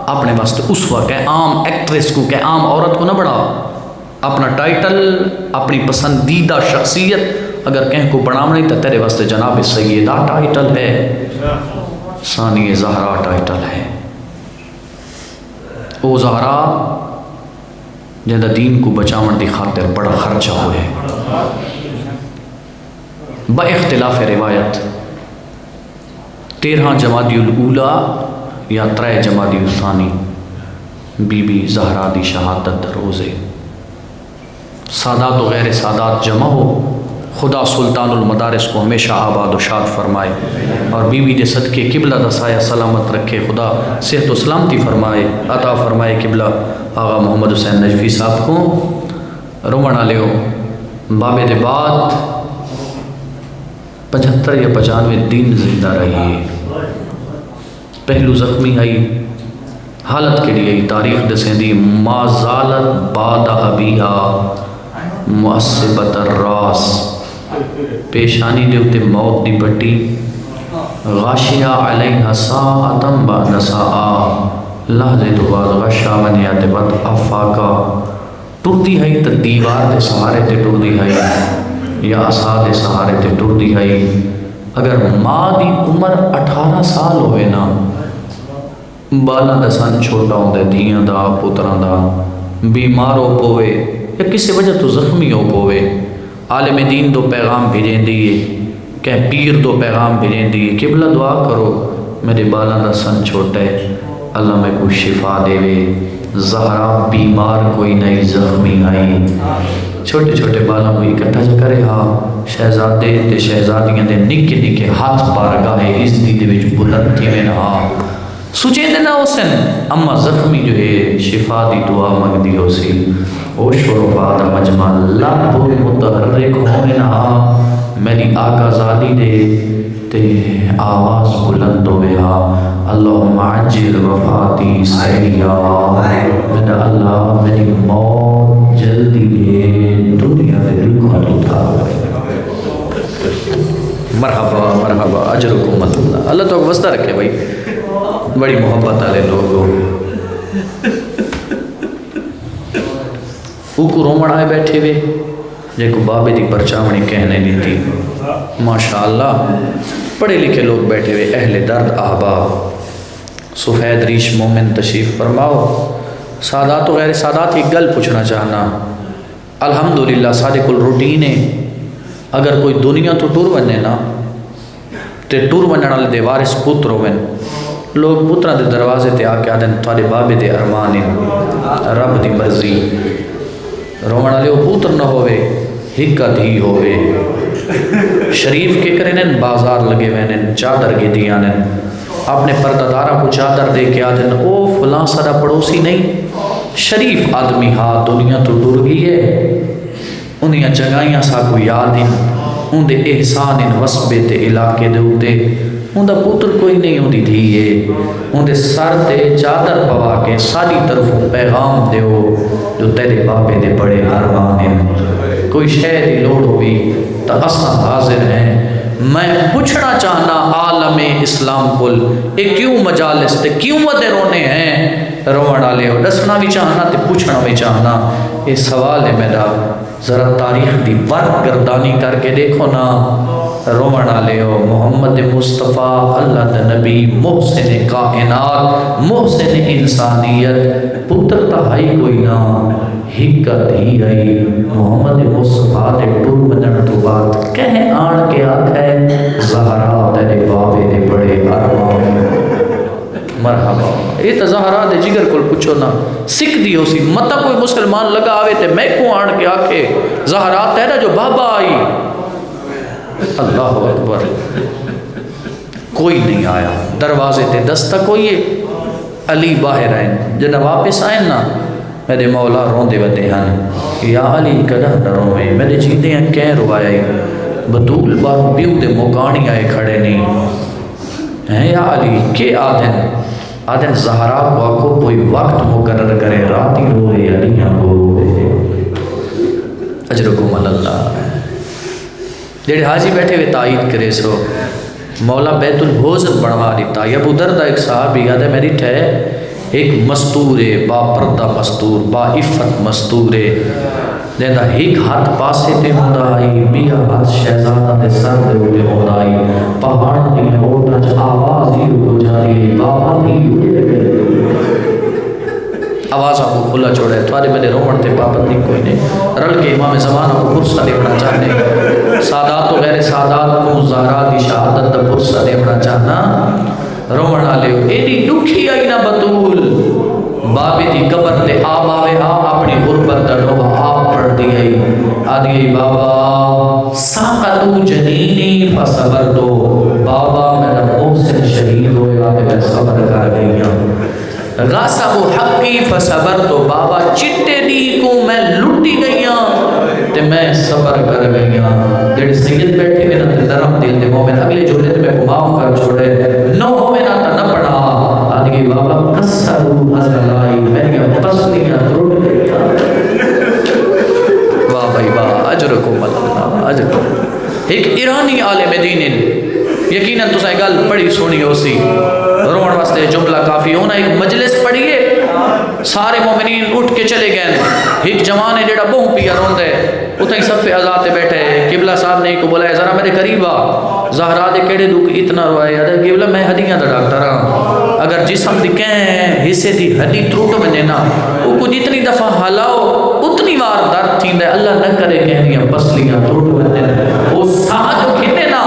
اپنے واسطے اسوہ کہ عام ایکٹریس کو کہ عام عورت کو نہ بڑھا، اپنا ٹائٹل اپنی پسندیدہ شخصیت اگر کہیں کو بڑھانا نہیں تو تیرے واسطے جناب سیدہ ٹائٹل ہے، ثانی زہرا ٹائٹل ہے۔ او زہرا جہاں دین کو بچاون دی خاطر بڑا خرچہ ہوئے با اختلاف روایت 13 جمادی الاولی یا 3 جمادی الثانی بی بی زہرا دی شہادت در روزے، سادات و غیر سادات جمع ہو، خدا سلطان المدارس کو ہمیشہ آباد و شاد فرمائے اور بیوی دے صدقے قبلہ دا سایہ سلامت رکھے، خدا صحت و سلامتی فرمائے عطا فرمائے۔ قبلہ آغا محمد حسین نجفی صاحب کو رومن لیو بابے دے بعد 75 یا 95 دن زندہ رہی ہے، پہلو زخمی آئی حالت کے لیے تاریخ دسیں دی ما زالت بعد ابیہا معصبت الراس، پیشانی دے اتے موت دی بٹی، غاشیہ علیہ ساعتم بعد ساعہ، لحظے تو بعد غشہ منیات بعد افاقہ، ٹردی ہے تا دیوار دے سہارے تے ٹردی ہے یا عصا دے سہارے تے ٹردی ہے۔ اگر ماں دی عمر 18 سال ہوئے نا، بالا دا سن چھوٹا ہوں دے دھیاں دا پتران دا بیمار ہو پوے یا کسی وجہ تو زخمی ہو پوے، عالم دین دو پیغام بھیجیں دیئے کہ پیر دو پیغام بھیجیں دیئے، قبلہ دعا کرو میرے بالا دا سن چھوٹے اللہ میں کوئی شفا دے وے، زہرا بیمار کوئی نئی زخمی آئی، چھوٹے چھوٹے بالا کوئی اکٹھا جا کرے ہاں، شہزادے تے شہزادیاں دے نکے نکے ہاتھ بارگاہ عزتی دے وچ بلند تھی میں نہا سوچیں دے نا حسن، اما زخمی جو ہے شفا دی دعا مگدی ہو سی، او شرفا دا مجمع لب متحرک ہوئے نہا، میری آقا زادی دے تے آواز بلند ہوئے ہا، اللہم عجل وفاتی سیریا، میرا اللہ میری موت جلدی دے دنیا دے رکھت اٹھا ہوئے۔ مرحبا مرحبا اجرکم اللہ، اللہ تو وسطہ رکھے بھائی، بڑی محبت والے لوگوں۔ اوکو رومن آئے بیٹھے ہوئے جے کو بابے دی پرچاونی کہنے دی تھی، ماشاءاللہ پڑھے لکھے لوگ بیٹھے ہوئے، اہل درد احباب۔ سفید ریش مومن تشریف فرماؤ۔ سادات و غیر سادات ہی گل پوچھنا چاہنا، الحمدللہ سادے کل روٹین ہے، اگر کوئی دنیا تو ٹور بننے نا تے ٹور بننے والے دے وارث پتر ہوئے، لوگ پترہ دے دروازے تے آکے آدھیں تھوڑے بابے دے ارمان رب دی مرضی، رومن والے وہ پتر نہ ہوئے ہکا دھی ہوئے، شریف کے کرنن بازار لگے وینن چادر کے دیانن، اپنے پردادارہ کو چادر دے کے آدھیں او فلاں سارا پڑوسی نہیں، شریف آدمی ہاں دنیا تو ڈر گئی ہے، انہیں جگائیاں سا کو یاد ہیں، ان دے احسان ان وصبے تے علاقے دے ہوتے، ان دا پتر کوئی نہیں ہوں دی دھیئے، ان دے سر تے چادر پوا کے ساری طرف پیغام دے ہو جو تیرے بابے دے بڑے ارمان ہیں، کوئی شہر دی لوڑ ہوئی تا اصلا حاضر ہیں۔ میں پوچھنا چاہنا عالم اسلام کل اے کیوں مجالس تے کیوں ودے رونے ہیں، روڑا لے ہو دسنا بھی چاہنا تے پوچھنا بھی چاہنا، یہ سوال ہے میرا، ذرا تاریخ دی ورق گردانی کر کے دیکھو نا، رومن لے ہو محمد مصطفیٰ اللہ دا نبی محسن کائنات محسن انسانیت پتر تہائی کوئی نا ہکا دھی آئی، محمد مصطفیٰ دے ٹور بنن تو بات کہیں آن کے آکھے زہرا تیرے بابے دے بڑے ارمان۔ مرحبا، یہ تو زہرا دے جگر کل پوچھو نا، سکھ دی ہو سی مطا کوئی مسلمان لگا آوے تے میں کو آن کے آکھے زہرا تیرا جو بابا آئی، اللہ اکبر، کوئی نہیں آیا، دروازے تے دستک ہوئیے، علی باہر آئیں، جنہ واپس آئیں نا میرے مولا روندے ودے ہیں، یا علی کدہ نہ روئے، میرے چیدے ہیں کہیں روائے، بطول بارو بیو دے مکانی آئے کھڑے نہیں ہیں، یا علی کے آدھن زہرا کو آکو کوئی وقت مقرر کرے، راتی روئے علیاں کو روئے، اجرکم اللہ۔ جیڑے حاجی بیٹھے ہوئے تائید کرے سو مولا بیت الحوزن بڑھوا دیتا، یا ابو دردہ ایک صحابی یاد ہے میری ٹھے ایک مستور ہے با پردہ مستور با عفت مستور ہے جہاں ایک ہاتھ پاسے تے ہوندا آئی بیا ہاتھ شہزادہ دے سر دے اٹھے ہوندا آئی پہاڑ دی اوٹاں چ آواز ہی ہو جاتی بابا دی آواز آپ کو کھلا چھوڑا ہے تھوڑے میرے رومن تے پابندی کوئی نہیں رل کے امام زمانہ کو پرسہ دینا چاہنے سادات و غیر سادات کو زہرا دی شہادت دا پرسہ دینا چاہنا رومن آلے ہو ایڈی دکھی آئی نا بطول بابی دی قبر تے آب آوے اپنی غربت دڑو آپ پڑھ دی گئی آدھی بابا ساقتو جنینی فصبر دو بابا میرا محسن شہید ہوئے آگے میں صبر کر گئی ہوں غاصب حقی فصبر دو بابا چٹے دی کو میں لٹی گئی ہوں تے میں صبر کر گئی ہوں جڑے سید بیٹھے میں نہ درم دل دے مومن اگلے جھولے تے میں کو معاف کر چھوڑے نو ہوئے نہ پڑھا آدھی بابا کسرو حضرائی میری پسلیاں ترٹ گئی واہ بھائی واہ اجرکم اللہ اجرکم ایک ایرانی عالم دین یقیناً تو سائے گل پڑھی سونی ہو سی روڑ واسطے جملہ کافی ہونا ایک مجلس پڑھیے سارے مومنین اٹھ کے چلے گئے ایک جوان ہے جڑا بہو پیا روند ہے اتھا ہی صف آزاد بیٹھے قبلہ صاحب نے کو بولا ہے ذرا میرے قریب آ زہرا دے کیڑے دکھ اتنا روائے ادھر قبلہ میں ہڈیاں دا ڈاکٹر ہاں اگر جسم دی کہیں حصے دی ہڈی ٹوٹ ونے نا وہ کو جتنی دفعہ ہلاؤ اتنی بار درد تھیندا ہے اللہ نہ کرے کہنیاں پسلیاں ٹوٹ ونے وہ ساتھ کھنے نا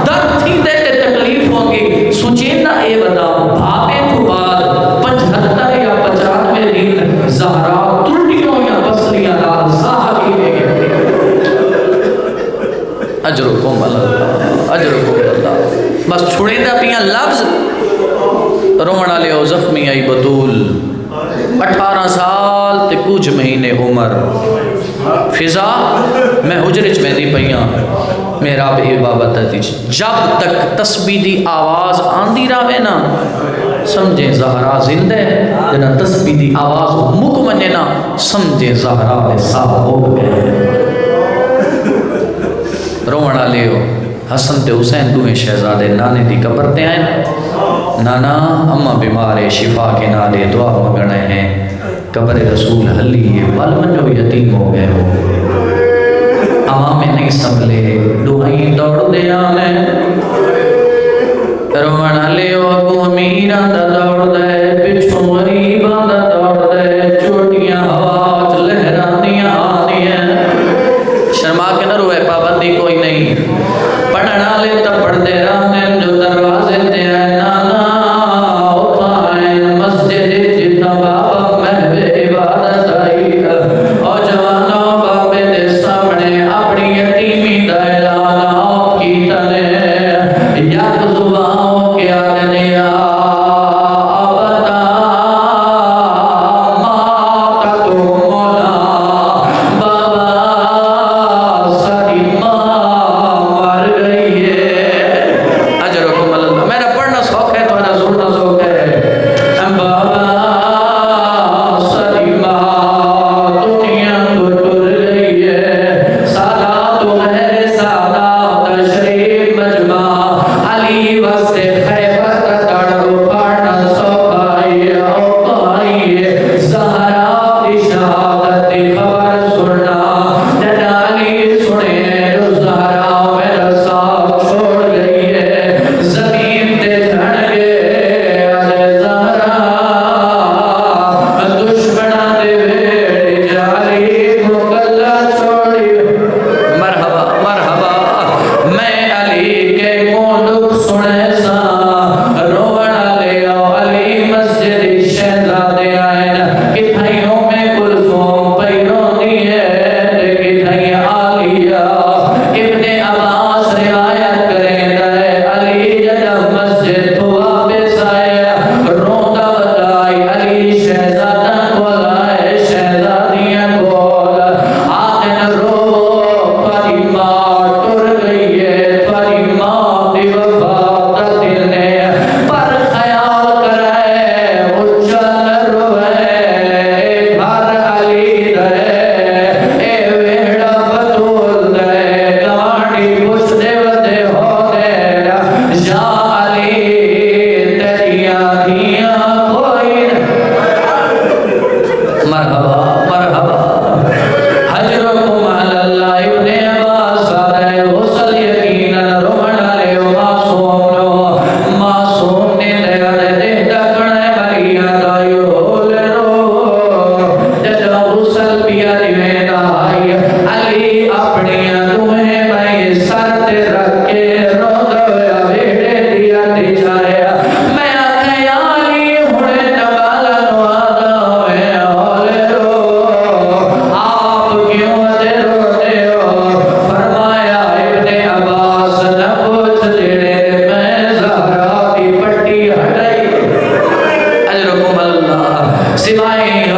درد تھیندے تے تکلیف ہوگی سوچینا اے بدا بھاپے تو بعد 75 یا 95 دن زہرا ٹوٹیوں یا پسلیاں نال صحابی میں گئے اجرکم اللہ اجرکم اللہ بس چھوڑیں دا پیاں لفظ رومنہ لے او زخمی آئی بطول 18 سال تے کچھ مہینے عمر فضا میں حجرچ میں دی پہیاں میرا بھی بابت ہے جب تک تسبیح دی آواز آندی راوے نا سمجھیں زہرا زندہ ہے جنا تسبیح دی آواز مکمنے نا سمجھیں زہرا میں صاحب ہو گئے رومنہ لے او حسن تے حسین دوہیں شہزادے نانے دی قبر تے آئیں نانا اماں بیمارے شفا کے نالے دعا مگنے ہیں قبر رسول حلی بل منو یتیم ہو گئے ہو اماں میں نہیں سنبھلے دعائیں دوڑ دے آنے رومنہ لے او اگو امیران دا دوڑ دے پچھوں غریبان دا دوڑ دے چوٹیاں ہوا لہران دیاں آنیاں شرما کے نہ روئے پابندی کوئی نہیں پڑھنا لے تا پڑھ دے رانے جو دروازے تے آئے نانا اتھائے مسجد جتا بابا محوے عبادت آئی اور جوانوں بابے دے سامنے اپنی یتیمی دا اعلان کی تنے یک زبانوں کے آگنے آبتا ماتا تو مولا بابا ساری ماں مر گئی ہے اجرکم اللہ میرا پڑھنا سوک ہے تو میرا سننا سوک ہے بابا مرحبا مرحبا حجرکم اللہ ابن عباس سارے غسل یقیناً رومن آلے معصوم نو معصوم نے دے دے ڈکنے بھائیا دائیو لے رو ججا غسل پیا دیویں دائی علی اپنی دوہیں بھائی سر تے رکھ کے رو دویا بیٹے دیا دی جائے میں آکھے یا علی ہونے نوالا نوادا ہوئے اولے رو آپ کیوں دے روتے ہو فرمایا ابن عباس نہ پوچھ دیڑے میں زہرا کی پٹی ہٹائی اجرکم اللہ سوائیں